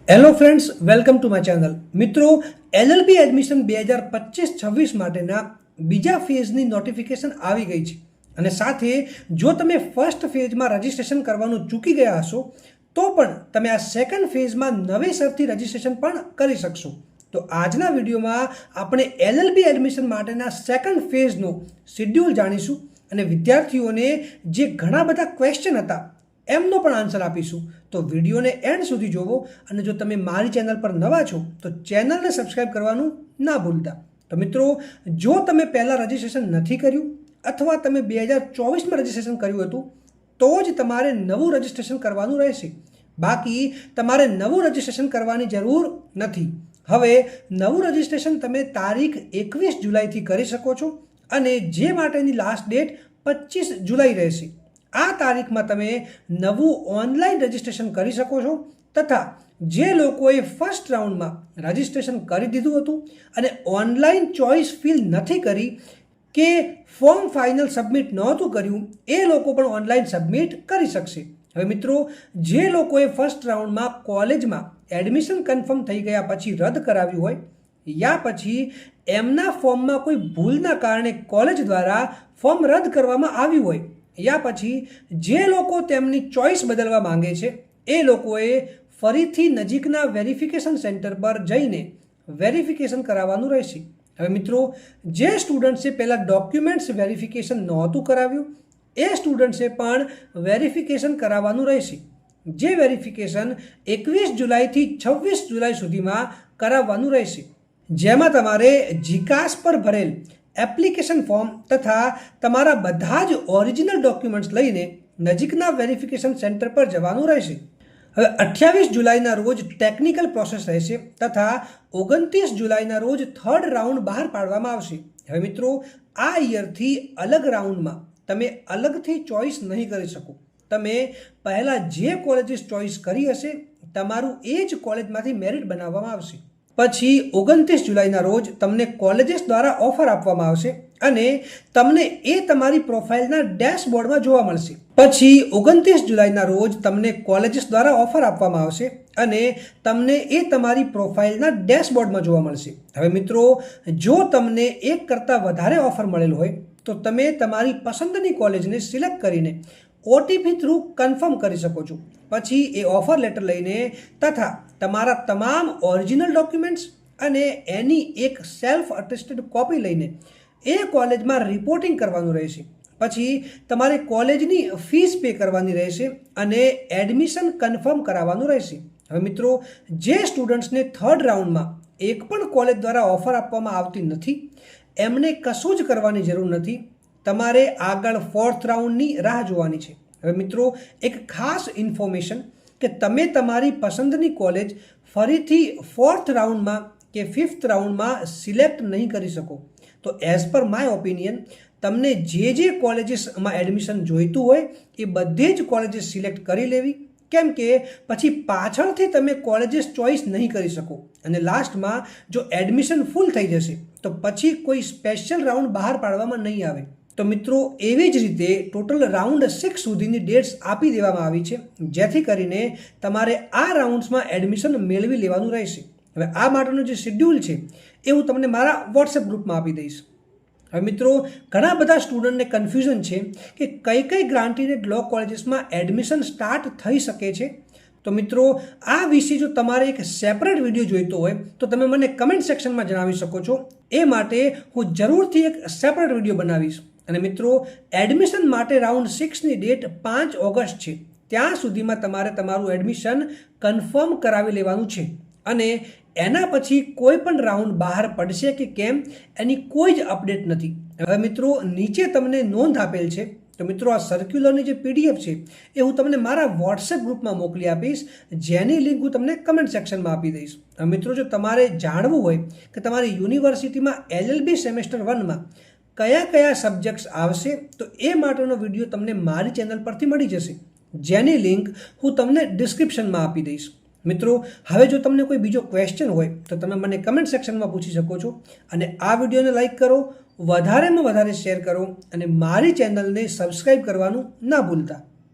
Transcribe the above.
Hello friends, welcome to my channel. મિત્રો, LLB admission 2025-26 માટેના બીજા ફેઝની નોટિફિકેશન આવી ગઈ છે અને સાથે જો તમે ફર્સ્ટ ફેઝમાં રજિસ્ટ્રેશન કરવાનું ચૂકી ગયા હશો તો પણ તમે આ સેકન્ડ ફેઝમાં નવેસરથી રજિસ્ટ્રેશન પણ કરી શકશો. તો આજના વિડીયોમાં આપણે એલએલબી એડમિશન માટેના સેકન્ડ ફેઝનો શેડ્યુલ જાણીશું અને વિદ્યાર્થીઓને જે ઘણા બધા ક્વેશ્ચન હતા એમનો પણ આન્સર આપીશું. તો વિડીયોને એન્ડ સુધી જોવો અને જો તમે મારી ચેનલ પર નવા છો તો ચેનલને સબસ્ક્રાઈબ કરવાનું ના ભૂલતા. તો મિત્રો, જો તમે પહેલાં રજિસ્ટ્રેશન નથી કર્યું અથવા તમે 2024માં રજિસ્ટ્રેશન કર્યું હતું તો જ તમારે નવું રજિસ્ટ્રેશન કરવાનું રહેશે. બાકી તમારે નવું રજિસ્ટ્રેશન કરવાની જરૂર નથી. હવે નવું રજિસ્ટ્રેશન તમે તારીખ 21 જુલાઈથી કરી શકો છો અને જે માટેની લાસ્ટ ડેટ 25 જુલાઈ રહેશે. આ તારીખમાં તમે નવું ઓનલાઈન રજિસ્ટ્રેશન કરી શકો છો તથા જે લોકોએ ફર્સ્ટ રાઉન્ડમાં રજિસ્ટ્રેશન કરી દીધું હતું અને ઓનલાઈન ચોઇસ ફિલ નથી કરી કે ફોર્મ ફાઇનલ સબમિટ નહોતું કર્યું એ લોકો પણ ઓનલાઈન સબમિટ કરી શકશે. હવે મિત્રો, જે લોકોએ ફર્સ્ટ રાઉન્ડમાં કોલેજમાં એડમિશન કન્ફર્મ થઈ ગયા પછી રદ કરાવ્યું હોય યા પછી એમના ફોર્મમાં કોઈ ભૂલના કારણે કોલેજ દ્વારા ફોર્મ રદ કરવામાં આવ્યું હોય યા પછી જે લોકો તેમની ચોઇસ બદલવા માંગે છે એ લોકોએ ફરીથી નજીકના વેરિફિકેશન સેન્ટર પર જઈને વેરિફિકેશન કરાવવાનું રહેશે. હવે મિત્રો, જે સ્ટુડન્ટ્સે પહેલાં ડોક્યુમેન્ટ્સ વેરિફિકેશન નહોતું કરાવ્યું એ સ્ટુડન્ટ્સે પણ વેરિફિકેશન કરાવવાનું રહેશે. જે વેરિફિકેશન 21 જુલાઈથી 26 જુલાઈ સુધીમાં કરાવવાનું રહેશે, જેમાં તમારે જીકાસ પર ભરેલ એપ્લિકેશન ફોર્મ તથા તમારા બધા જ ઓરિજિનલ ડોક્યુમેન્ટ્સ લઈને નજીકના વેરિફિકેશન સેન્ટર પર જવાનું રહેશે. હવે 28 જુલાઈના રોજ ટેકનિકલ પ્રોસેસ રહેશે તથા 29 જુલાઈના રોજ થર્ડ રાઉન્ડ બહાર પાડવામાં આવશે. હવે મિત્રો, આ યરથી અલગ રાઉન્ડમાં તમે અલગથી ચોઇસ નહીં કરી શકો. તમે પહેલાં જે કોલેજીસ ચોઇસ કરી હશે તમારું એ જ કોલેજમાંથી મેરિટ બનાવવામાં આવશે. પછી 29 જુલાઈના રોજ તમને કોલેજીસ દ્વારા ઓફર આપવામાં આવશે અને તમને એ તમારી પ્રોફાઇલના ડેશબોર્ડમાં જોવા મળશે. પછી 29 જુલાઈના રોજ તમને કોલેજીસ દ્વારા ઓફર આપવામાં આવશે અને તમને એ તમારી પ્રોફાઇલના ડેશબોર્ડમાં જોવા મળશે. હવે મિત્રો, જો તમને એક કરતાં વધારે ઓફર મળેલ હોય તો તમે તમારી પસંદની કોલેજને સિલેક્ટ કરીને ઓટીપી થ્રુ કન્ફર્મ કરી શકો છો. પછી એ ઓફર લેટર લઈને તથા તમારા તમામ ઓરિજિનલ ડોક્યુમેન્ટ્સ અને એની એક સેલ્ફ અટેસ્ટેડ કોપી લઈને એ કોલેજમાં રિપોર્ટિંગ કરવાનું રહેશે. પછી તમારે કોલેજની ફીસ પે કરવાની રહેશે અને એડમિશન કન્ફર્મ કરાવવાનું રહેશે. હવે મિત્રો, જે સ્ટુડન્ટ્સને થર્ડ રાઉન્ડમાં એક પણ કોલેજ દ્વારા ઓફર આપવામાં આવતી નથી એમને કશું જ કરવાની જરૂર નથી. તમારે આગળ ફોર્થ રાઉન્ડની રાહ જોવાની છે. હવે મિત્રો, એક ખાસ ઇન્ફોર્મેશન કે તમે તમારી પસંદની કોલેજ ફરીથી ફોર્થ રાઉન્ડમાં કે ફિફ્થ રાઉન્ડમાં સિલેક્ટ નહીં કરી શકો. તો એઝ પર માય ઓપિનિયન તમને જે કોલેજીસમાં એડમિશન જોઈતું હોય એ બધી જ કોલેજીસ સિલેક્ટ કરી લેવી, કેમ કે પછી પાછળથી તમે કોલેજીસ ચોઇસ નહીં કરી શકો અને લાસ્ટમાં જો એડમિશન ફૂલ થઈ જશે તો પછી કોઈ સ્પેશિયલ રાઉન્ડ બહાર પાડવામાં નહીં આવે. તો મિત્રો, એવી જ રીતે ટોટલ રાઉન્ડ 6 સુધીની ડેટ્સ આપી દેવામાં આવી છે જેથી કરીને તમારે આ રાઉન્ડ્સમાં એડમિશન મેળવી લેવાનું રહેશે. હવે આ માટેનું જે શેડ્યુલ છે એ હું તમને મારા વોટ્સએપ ગ્રુપમાં આપી દઈશ. હવે મિત્રો, ઘણા બધા સ્ટુડન્ટને કન્ફ્યુઝન છે કે કઈ ગ્રાન્ટેડ લો કોલેજીસમાં એડમિશન સ્ટાર્ટ થઈ શકે છે. તો મિત્રો, આ વિશે જો તમારે એક સેપરેટ વિડીયો જોઈતો હોય તો તમે મને કમેન્ટ સેક્શનમાં જણાવી શકો છો. એ માટે હું જરૂરથી એક સેપરેટ વિડીયો બનાવીશ. અને મિત્રો, એડમિશન માટે રાઉન્ડ 6ની ડેટ 5 ઓગસ્ટ છે. ત્યાં સુધીમાં તમારે તમારું એડમિશન કન્ફર્મ કરાવી લેવાનું છે અને એના પછી કોઈ પણ રાઉન્ડ બહાર પડશે કે કેમ એની કોઈ જ અપડેટ નથી. હવે મિત્રો, નીચે તમને નોંધ આપેલ છે. તો મિત્રો, આ સર્ક્યુલરની જે પીડીએફ છે એ હું તમને મારા વોટ્સએપ ગ્રુપમાં મોકલી આપીશ, જેની લિંક હું તમને કમેન્ટ સેક્શનમાં આપી દઈશ. મિત્રો, જો તમારે જાણવું હોય કે તમારી યુનિવર્સિટીમાં એલએલબી સેમેસ્ટર 1માં કયા સબ્જેક્ટ્સ આવશે તો એ માટેનો વિડીયો તમને મારી ચેનલ પરથી મળી જશે, જેની લિંક હું તમને ડિસ્ક્રિપ્શનમાં આપી દઈશ. મિત્રો, હવે જો તમને કોઈ બીજો ક્વેશ્ચન હોય તો તમે મને કમેન્ટ સેક્શનમાં પૂછી શકો છો અને આ વિડીયોને લાઈક કરો, વધારેમાં વધારે શેર કરો અને મારી ચેનલને સબસ્ક્રાઈબ કરવાનું ના ભૂલતા.